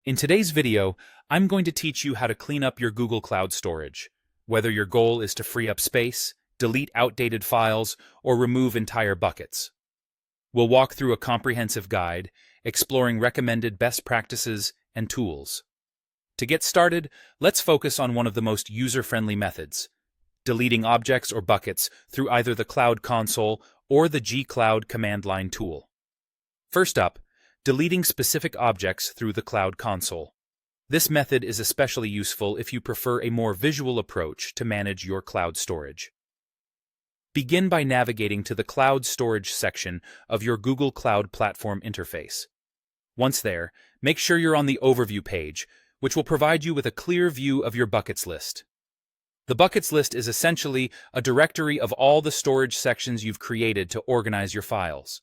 In today's video, I'm going to teach you how to clean up your Google Cloud storage. Whether your goal is to free up space, delete outdated files, or remove entire buckets. We'll walk through a comprehensive guide, exploring recommended best practices and tools. To get started, let's focus on one of the most user-friendly methods, deleting objects or buckets through either the Cloud Console or the G-Cloud command line tool. First up, deleting specific objects through the Cloud Console. This method is especially useful if you prefer a more visual approach to manage your cloud storage. Begin by navigating to the Cloud Storage section of your Google Cloud Platform interface. Once there, make sure you're on the Overview page, which will provide you with a clear view of your buckets list. The buckets list is essentially a directory of all the storage sections you've created to organize your files.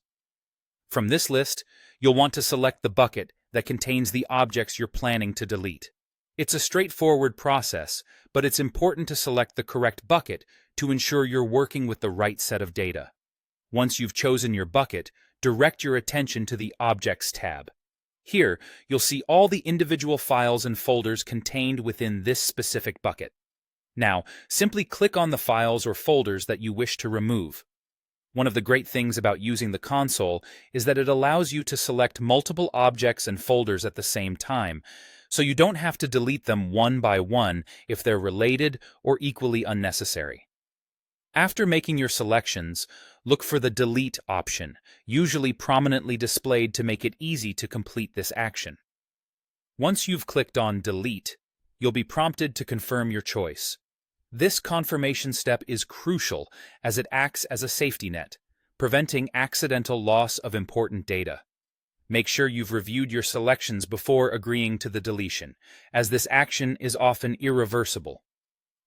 From this list, you'll want to select the bucket that contains the objects you're planning to delete. It's a straightforward process, but it's important to select the correct bucket to ensure you're working with the right set of data. Once you've chosen your bucket, direct your attention to the Objects tab. Here, you'll see all the individual files and folders contained within this specific bucket. Now, simply click on the files or folders that you wish to remove. One of the great things about using the console is that it allows you to select multiple objects and folders at the same time, so you don't have to delete them one by one if they're related or equally unnecessary. After making your selections, look for the Delete option, usually prominently displayed to make it easy to complete this action. Once you've clicked on Delete, you'll be prompted to confirm your choice. This confirmation step is crucial as it acts as a safety net, preventing accidental loss of important data. Make sure you've reviewed your selections before agreeing to the deletion, as this action is often irreversible.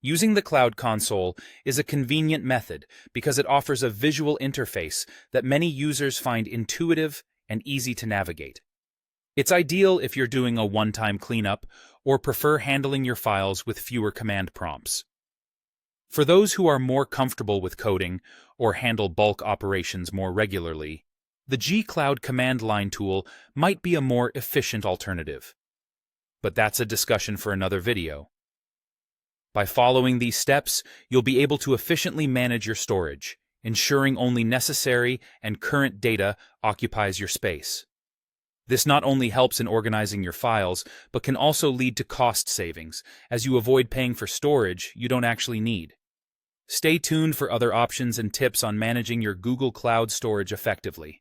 Using the Cloud Console is a convenient method because it offers a visual interface that many users find intuitive and easy to navigate. It's ideal if you're doing a one-time cleanup or prefer handling your files with fewer command prompts. For those who are more comfortable with coding or handle bulk operations more regularly, the G-Cloud command line tool might be a more efficient alternative. But that's a discussion for another video. By following these steps, you'll be able to efficiently manage your storage, ensuring only necessary and current data occupies your space. This not only helps in organizing your files, but can also lead to cost savings, as you avoid paying for storage you don't actually need. Stay tuned for other options and tips on managing your Google Cloud storage effectively.